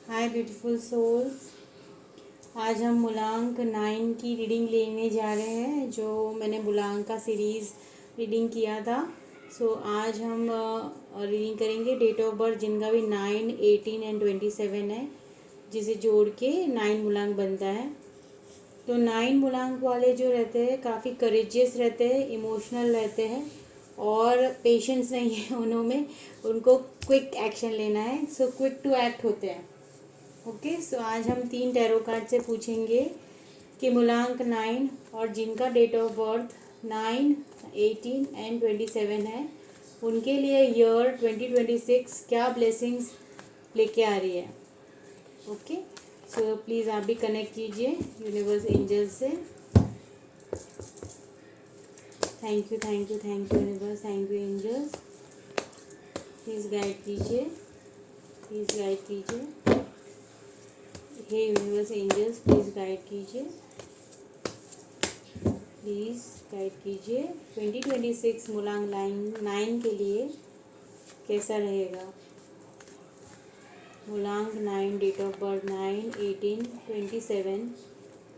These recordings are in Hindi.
हाय ब्यूटीफुल सोल्स। आज हम मूलांक 9 की रीडिंग लेने जा रहे हैं, जो मैंने मूलांक का सीरीज़ रीडिंग किया था। आज हम रीडिंग करेंगे डेट ऑफ बर्थ जिनका भी 9, 18 एंड 27 है, जिसे जोड़ के 9 मूलांक बनता है। तो 9 मूलांक वाले जो रहते हैं काफ़ी करेजियस रहते हैं, इमोशनल रहते हैं और पेशेंस नहीं है उन्होंने, उनको क्विक एक्शन लेना है। क्विक टू एक्ट होते हैं। ओके, आज हम 3 टैरो कार्ड से पूछेंगे कि मूलांक 9 और जिनका डेट ऑफ बर्थ 9, 18 एंड 27 है, उनके लिए ईयर 2026 क्या ब्लेसिंग्स लेके आ रही है। ओके, प्लीज़ आप भी कनेक्ट कीजिए यूनिवर्स एंजल से। Thank you thank you thank you universe, thank you angels. Please guide कीजिए, प्लीज़ गाइड कीजिए। हे यूनिवर्स एंजल्स, प्लीज़ गाइड कीजिए, प्लीज़ गाइड कीजिए। 2026 मूलांक 9 के लिए कैसा रहेगा। मूलांक 9, डेट ऑफ बर्थ 9, 18, 27,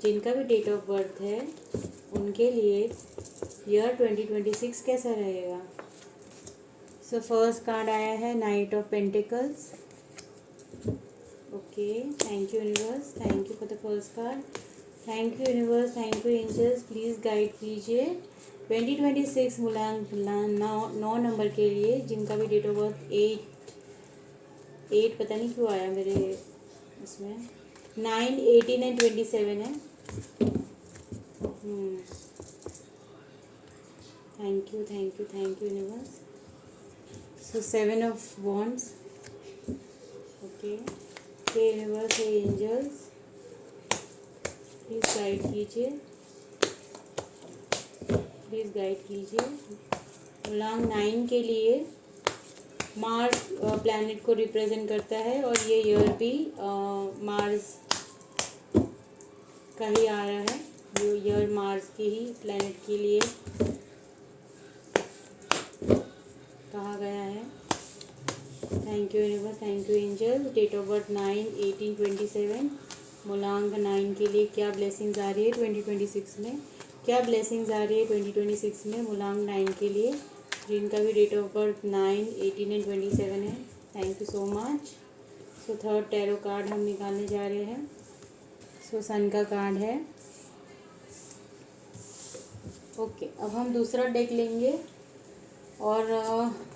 जिनका भी डेट ऑफ बर्थ है उनके लिए ईयर 2026 कैसा रहेगा। फर्स्ट कार्ड आया है knight of pentacles. Okay, thank you universe, thank you for the first card. Thank you universe, thank you angels, please guide कीजिए 2026 मूलांक 9 नंबर के लिए, जिनका भी डेट ऑफ बर्थ 8 पता नहीं क्यों आया मेरे इसमें, 9, 18 एंड 27 है। Thank you thank you thank you universe. 7 of wands. Okay, हे universe, hey angels, please guide कीजिए, प्लीज़ गाइड कीजिए। मूलांक 9 के लिए मार्स प्लैनेट को रिप्रेजेंट करता है और ये ईयर भी मार्स का ही आ रहा है। ये ईयर मार्स के ही प्लैनेट के लिए कहा गया है। Thank you universe, thank you angels. Date of birth 9, 18, 27, मूलांक 9 के लिए क्या ब्लेसिंग्स आ रही है 2026 में, क्या ब्लेसिंग्स आ रही है 2026 में मूलांक 9 के लिए, जिनका भी डेट ऑफ बर्थ 9, 18 एंड 27 है। Thank you so much. Third tarot card हम निकालने जा रहे हैं। सन का कार्ड है। ओके, अब हम दूसरा डेक लेंगे और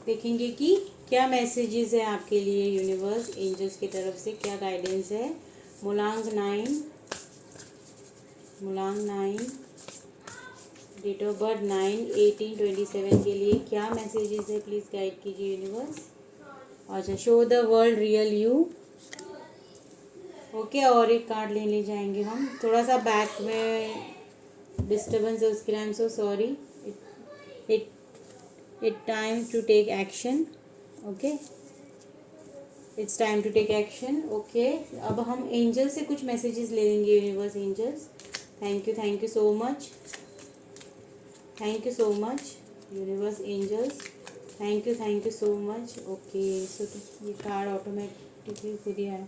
देखेंगे कि क्या मैसेजेस है आपके लिए यूनिवर्स एंजल्स की तरफ से, क्या गाइडेंस है। मूलांक 9, डेट ऑफ बर्थ 9, 18, 27 के लिए क्या मैसेजेस है, प्लीज़ गाइड कीजिए यूनिवर्स। अच्छा, show the world real you. Okay, और एक कार्ड लेने जाएंगे हम। थोड़ा सा बैक में डिस्टर्बेंस है, उसके लिए I am so sorry. It time to take action. Okay, it's time to take action. Okay, अब हम एंजल से कुछ मैसेजेस ले लेंगे universe angels. Thank you so much, thank you so much universe angels, thank you so much. Okay, ये कार्ड ऑटोमेटिकली खुद ही आया।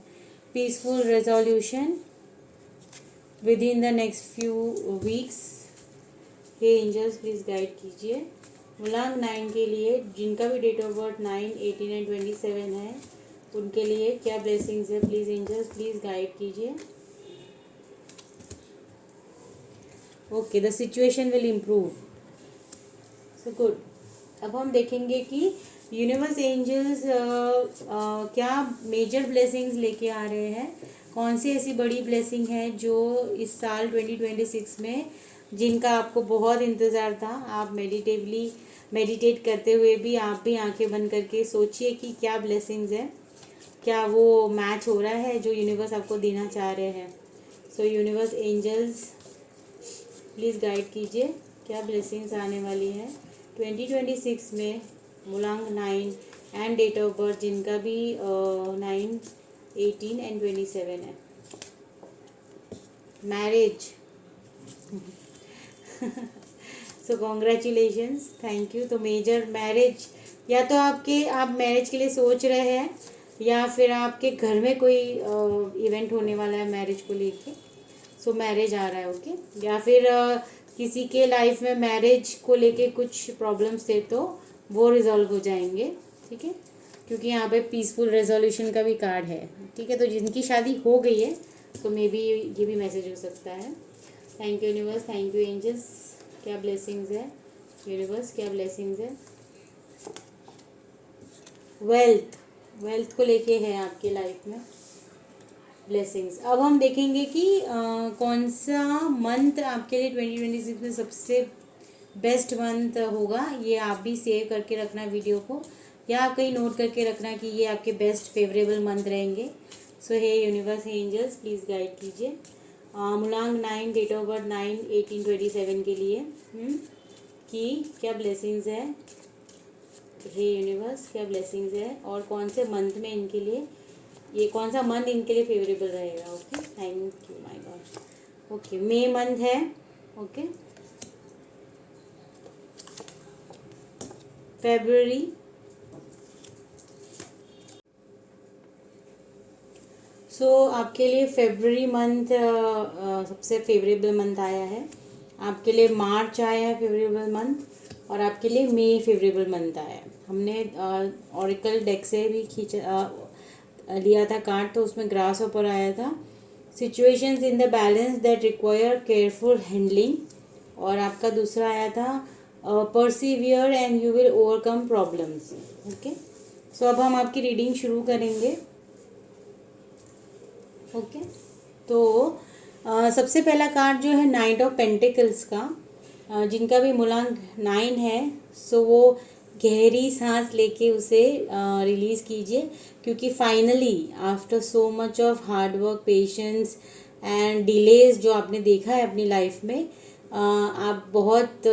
Peaceful resolution with in the next few weeks. हे एंजल्स, प्लीज़ गाइड कीजिए मूलांक 9 के लिए, जिनका भी डेट ऑफ बर्थ 9, 18 एंड 27 है, उनके लिए क्या ब्लेसिंग्स है। प्लीज़ एंजल्स, प्लीज़ गाइड कीजिए। Okay, the situation will improve. Good. अब हम देखेंगे कि यूनिवर्स एंजल्स क्या मेजर ब्लेसिंग्स लेके आ रहे हैं, कौन सी ऐसी बड़ी ब्लेसिंग है जो इस साल 2026 में, जिनका आपको बहुत इंतज़ार था। आप मेडिटेट करते हुए भी आप भी आंखें बंद करके सोचिए कि क्या ब्लेसिंग्स है, क्या वो मैच हो रहा है जो यूनिवर्स आपको देना चाह रहे हैं। यूनिवर्स एंजल्स, प्लीज़ गाइड कीजिए क्या ब्लेसिंग्स आने वाली है 2026 में मूलांक 9 एंड डेट ऑफ बर्थ जिनका भी 9, 18 एंड 27 है। मैरिज। Congratulations, thank you. तो मेजर मैरिज, या तो आप मैरिज के लिए सोच रहे हैं या फिर आपके घर में कोई इवेंट होने वाला है मैरिज को लेके, सो मैरिज आ रहा है, ओके। या फिर किसी के लाइफ में मैरिज को लेके कुछ प्रॉब्लम्स थे तो वो रिजॉल्व हो जाएंगे, ठीक है, क्योंकि यहाँ पे पीसफुल रेजोल्यूशन का भी कार्ड है, ठीक है। तो जिनकी शादी हो गई है तो मे बी ये भी मैसेज हो सकता है। Thank you universe, thank you angels, क्या ब्लेसिंग्स है यूनिवर्स, क्या ब्लेसिंग्स है। वेल्थ, वेल्थ को लेके है आपके लाइफ में ब्लेसिंग्स। अब हम देखेंगे कि कौन सा मंथ आपके लिए 2026 में सबसे बेस्ट मंथ होगा। ये आप भी सेव करके रखना वीडियो को, या आप कहीं नोट करके रखना कि ये आपके बेस्ट फेवरेबल मंथ रहेंगे। So hey universe, hey angels, please guide कीजिए। मुलांग 9, डेट ऑफ बर्थ 9/18/27 के लिए कि क्या ब्लेसिंग्स है। हे यूनिवर्स, क्या ब्लेसिंग्स है और कौन से मंथ में इनके लिए, ये कौन सा मंथ इनके लिए फेवरेबल रहेगा। Okay, thank you my god. Okay, May month है, ओके, फेब्रुअरी, आपके लिए फेब्रुअरी मंथ सबसे फेवरेबल मंथ आया है। आपके लिए मार्च आया है फेवरेबल मंथ, और आपके लिए मई फेवरेबल मंथ आया है। हमने ऑरिकल डेक से भी लिया था कार्ड, तो उसमें ग्रास ऊपर आया था, situations in the balance that require careful handling, और आपका दूसरा आया था persevere and you will overcome problems, okay. So अब हम आपकी रीडिंग शुरू करेंगे, ओके। तो सबसे पहला कार्ड जो है नाइट ऑफ पेंटिकल्स का, जिनका भी मूलांक 9 है, सो वो गहरी सांस लेके उसे रिलीज़ कीजिए, क्योंकि finally after so much of hard work, patience and delays जो आपने देखा है अपनी लाइफ में, आप बहुत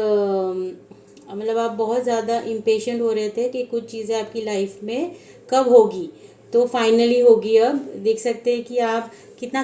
मतलब आप बहुत ज़्यादा इम्पेशेंट हो रहे थे कि कुछ चीज़ें आपकी लाइफ में कब होगी, तो फाइनली होगी। अब देख सकते हैं कि आप कितना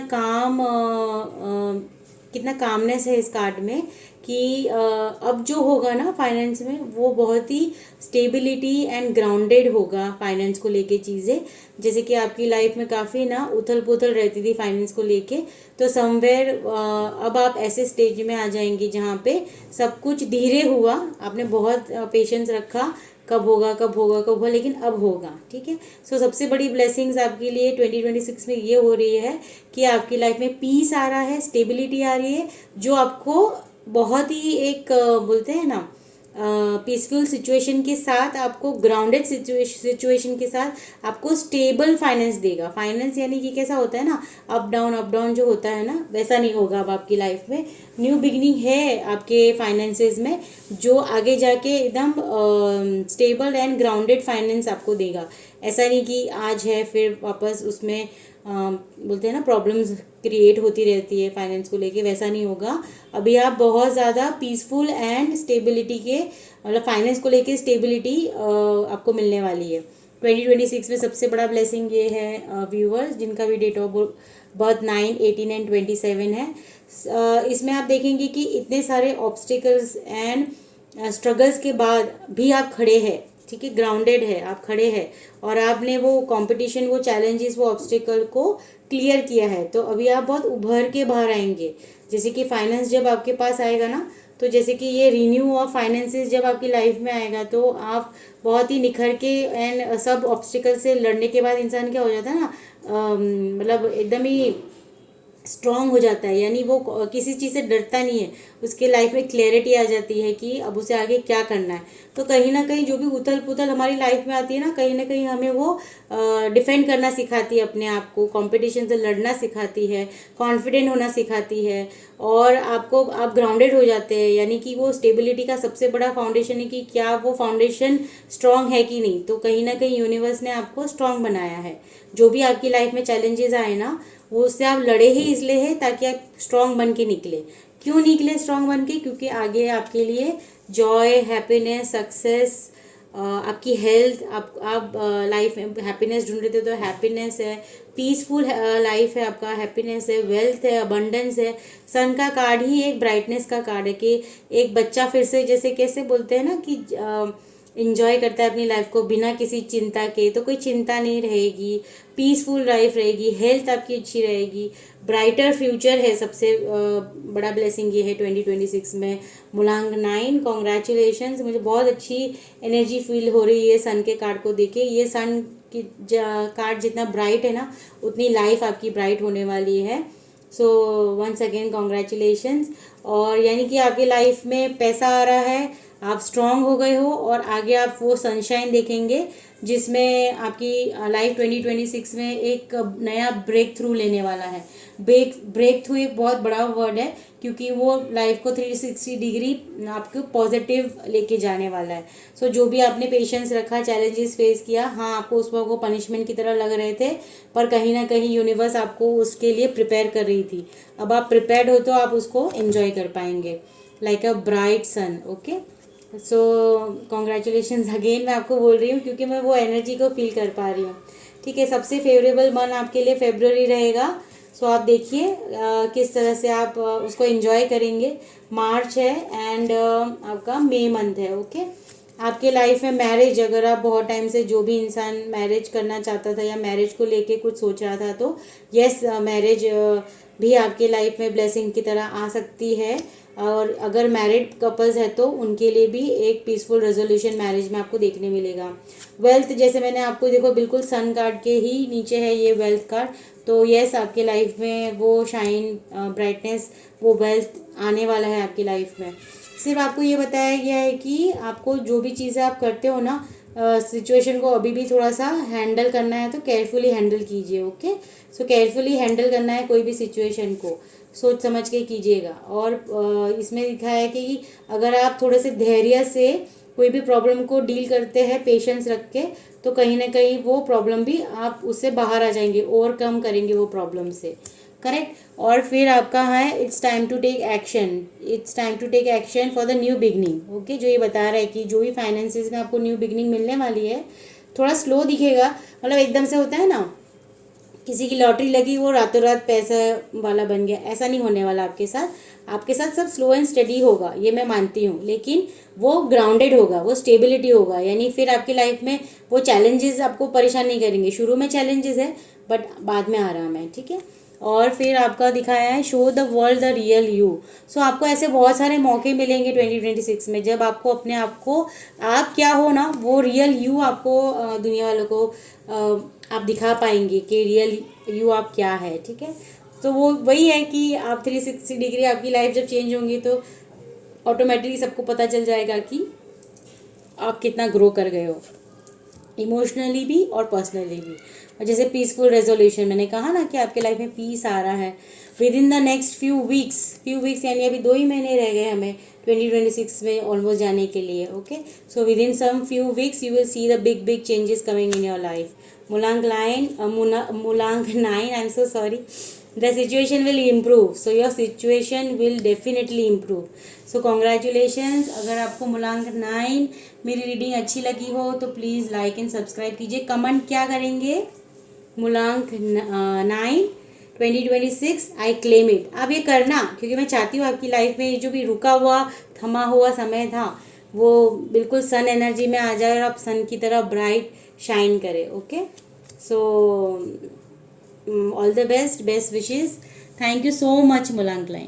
कितना कामनेस है इस कार्ड में कि अब जो होगा ना फाइनेंस में, वो बहुत ही स्टेबिलिटी एंड ग्राउंडेड होगा फाइनेंस को लेके चीज़ें। जैसे कि आपकी लाइफ में काफ़ी ना उथल पुथल रहती थी फाइनेंस को लेके, तो समवेयर अब आप ऐसे स्टेज में आ जाएंगे जहाँ पे सब कुछ धीरे हुआ, आपने बहुत पेशेंस रखा, कब होगा कब होगा कब होगा, लेकिन अब होगा, ठीक है। सो सबसे बड़ी ब्लेसिंग्स आपके लिए 2026 में ये हो रही है कि आपकी लाइफ में पीस आ रहा है, स्टेबिलिटी आ रही है, जो आपको बहुत ही एक बोलते हैं ना पीसफुल सिचुएशन के साथ, आपको ग्राउंडेड सिचुएशन के साथ आपको स्टेबल फाइनेंस देगा। फाइनेंस यानी कि कैसा होता है ना, अप डाउन जो होता है ना, वैसा नहीं होगा अब आपकी लाइफ में। न्यू बिगनिंग है आपके फाइनेंसेस में, जो आगे जाके एकदम स्टेबल एंड ग्राउंडेड फाइनेंस आपको देगा। ऐसा नहीं कि आज है फिर वापस उसमें बोलते हैं ना प्रॉब्लम्स क्रिएट होती रहती है फाइनेंस को लेके, वैसा नहीं होगा। अभी आप बहुत ज़्यादा पीसफुल एंड स्टेबिलिटी के, मतलब फाइनेंस को लेके स्टेबिलिटी आपको मिलने वाली है 2026 में। सबसे बड़ा ब्लेसिंग ये है व्यूअर्स जिनका भी डेट ऑफ बर्थ 9, 18 एंड 27 है। इसमें आप देखेंगे कि इतने सारे ऑब्स्टिकल्स एंड स्ट्रगल्स के बाद भी आप खड़े हैं, ठीक है, ग्राउंडेड है, आप खड़े हैं, और आपने वो कंपटीशन, वो चैलेंजेस, वो ऑब्स्टिकल को क्लियर किया है। तो अभी आप बहुत उभर के बाहर आएंगे। जैसे कि फाइनेंस जब आपके पास आएगा ना, तो जैसे कि ये रिन्यू ऑफ फाइनेंसेस जब आपकी लाइफ में आएगा, तो आप बहुत ही निखर के एंड सब ऑब्स्टिकल से लड़ने के बाद इंसान क्या हो जाता है ना, मतलब एकदम ही स्ट्रांग हो जाता है, यानी वो किसी चीज़ से डरता नहीं है, उसके लाइफ में क्लैरिटी आ जाती है कि अब उसे आगे क्या करना है। तो कहीं ना कहीं जो भी उथल पुथल हमारी लाइफ में आती है ना कहीं हमें वो डिफेंड करना सिखाती है, अपने आप को कंपटीशन से लड़ना सिखाती है, कॉन्फिडेंट होना सिखाती है, और आपको आप ग्राउंडेड हो जाते हैं। यानी कि वो स्टेबिलिटी का सबसे बड़ा फाउंडेशन है कि क्या वो फाउंडेशन स्ट्रांग है कि नहीं। तो कहीं ना कहीं यूनिवर्स ने आपको स्ट्रांग बनाया है। जो भी आपकी लाइफ में चैलेंजेस आए ना, वो उससे आप लड़े ही इसलिए है ताकि आप स्ट्रांग बन के निकले। क्यों निकले स्ट्रांग बन के? क्योंकि आगे आपके लिए जॉय, हैप्पीनेस, सक्सेस, आपकी हेल्थ, आप लाइफ में हैप्पीनेस ढूंढ रहे थे तो हैप्पीनेस है, पीसफुल लाइफ है, आपका हैप्पीनेस है, वेल्थ है, अबंडेंस है। सन का कार्ड ही एक ब्राइटनेस का कार्ड है कि एक बच्चा फिर से, जैसे कैसे बोलते हैं ना कि इंजॉय करता है अपनी लाइफ को बिना किसी चिंता के, तो कोई चिंता नहीं रहेगी, पीसफुल लाइफ रहेगी, हेल्थ आपकी अच्छी रहेगी, ब्राइटर फ्यूचर है। सबसे बड़ा ब्लेसिंग ये है 2026 में। मूलांक 9, कॉन्ग्रेचुलेशंस। मुझे बहुत अच्छी एनर्जी फील हो रही है सन के कार्ड को देखे। ये सन की कार्ड जितना ब्राइट है ना, उतनी लाइफ आपकी ब्राइट होने वाली है। So once again congratulations. और यानी कि आपकी लाइफ में पैसा आ रहा है, आप स्ट्रांग हो गए हो और आगे आप वो सनशाइन देखेंगे जिसमें आपकी लाइफ 2026 में एक नया ब्रेक थ्रू लेने वाला है। ब्रेक थ्रू एक बहुत बड़ा वर्ड है, क्योंकि वो लाइफ को 360 डिग्री आपको पॉजिटिव लेके जाने वाला है। सो जो भी आपने पेशेंस रखा, चैलेंजेस फेस किया, हाँ आपको उस वक्त वो पनिशमेंट की तरह लग रहे थे, पर कहीं ना कहीं यूनिवर्स आपको उसके लिए प्रिपेयर कर रही थी। अब आप प्रिपेयर्ड हो तो आप उसको एंजॉय कर पाएंगे like a bright sun. Okay, so congratulations again मैं आपको बोल रही हूँ, क्योंकि मैं वो एनर्जी को फील कर पा रही हूँ। ठीक है, सबसे फेवरेबल मंथ आपके लिए फेब्रुअरी रहेगा। सो आप देखिए किस तरह से आप उसको एंजॉय करेंगे। मार्च है एंड आपका मई मंथ है। ओके, आपके लाइफ में मैरिज, अगर आप बहुत टाइम से जो भी इंसान मैरिज करना चाहता था या मैरिज को लेके कुछ सोच रहा था, तो यस मैरिज भी आपके लाइफ में ब्लेसिंग की तरह आ सकती है। और अगर मैरिड कपल्स है तो उनके लिए भी एक पीसफुल रेजोल्यूशन मैरिज में आपको देखने मिलेगा। वेल्थ, जैसे मैंने आपको देखो बिल्कुल सन कार्ड के ही नीचे है ये वेल्थ कार्ड, तो यस आपके लाइफ में वो शाइन, ब्राइटनेस, वो वेल्थ आने वाला है आपकी लाइफ में। सिर्फ आपको ये बताया गया है कि आपको जो भी चीज़ें आप करते हो ना, सिचुएशन को अभी भी थोड़ा सा हैंडल करना है, तो केयरफुली हैंडल कीजिए। ओके, सो केयरफुली हैंडल करना है कोई भी सिचुएशन को, सोच समझ के कीजिएगा। और इसमें लिखा है कि अगर आप थोड़े से धैर्य से कोई भी प्रॉब्लम को डील करते हैं, पेशेंस रख के, तो कहीं ना कहीं वो प्रॉब्लम भी आप उससे बाहर आ जाएंगे, ओवरकम करेंगे वो प्रॉब्लम से। करेक्ट। और फिर आपका है it's time to take action, it's time to take action for the new beginning. Okay, जो ये बता रहा है कि जो भी फाइनेंसिस में आपको न्यू बिगनिंग मिलने वाली है, थोड़ा स्लो दिखेगा, मतलब एकदम से होता है ना, किसी की लॉटरी लगी वो रातों रात पैसा वाला बन गया, ऐसा नहीं होने वाला आपके साथ। आपके साथ सब स्लो एंड स्टडी होगा, ये मैं मानती हूँ, लेकिन वो ग्राउंडेड होगा, वो स्टेबिलिटी होगा। यानी फिर आपकी लाइफ में वो चैलेंजेस आपको परेशान नहीं करेंगे। शुरू में चैलेंजेस है बट बाद में आराम है। ठीक है। और फिर आपका दिखाया है show the world the real you. So आपको ऐसे बहुत सारे मौके मिलेंगे 2026 में, जब आपको अपने आप को, आप क्या हो ना, वो रियल यू आपको दुनिया वालों को आप दिखा पाएंगे कि रियल यू आप क्या है। ठीक है, तो वो वही है कि आप 360 डिग्री आपकी लाइफ जब चेंज होंगी तो ऑटोमेटिकली सबको पता चल जाएगा कि आप कितना ग्रो कर गए हो, इमोशनली भी और पर्सनली भी। और जैसे पीसफुल रेजोल्यूशन, मैंने कहा ना कि आपके लाइफ में पीस आ रहा है with in the next few weeks, यानी अभी 2 ही महीने रह गए हमें 2026 में ऑलमोस्ट जाने के लिए। Okay, so with in some few weeks you will see the big changes coming in your life. मूलांक 9, I am so sorry, the situation will improve, so your situation will definitely improve, so congratulations। अगर आपको मूलांक 9 मेरी रीडिंग अच्छी लगी हो तो प्लीज़ लाइक एंड सब्सक्राइब कीजिए। कमेंट क्या करेंगे? मूलांक 9 2026 आई क्लेम इट। आप ये करना, क्योंकि मैं चाहती हूँ आपकी लाइफ में ये जो भी रुका हुआ थमा हुआ समय था वो बिल्कुल सन एनर्जी में आ जाए और आप सन की तरह ब्राइट शाइन करें। Okay, so all the best wishes. Thank you so much, Mulang 9।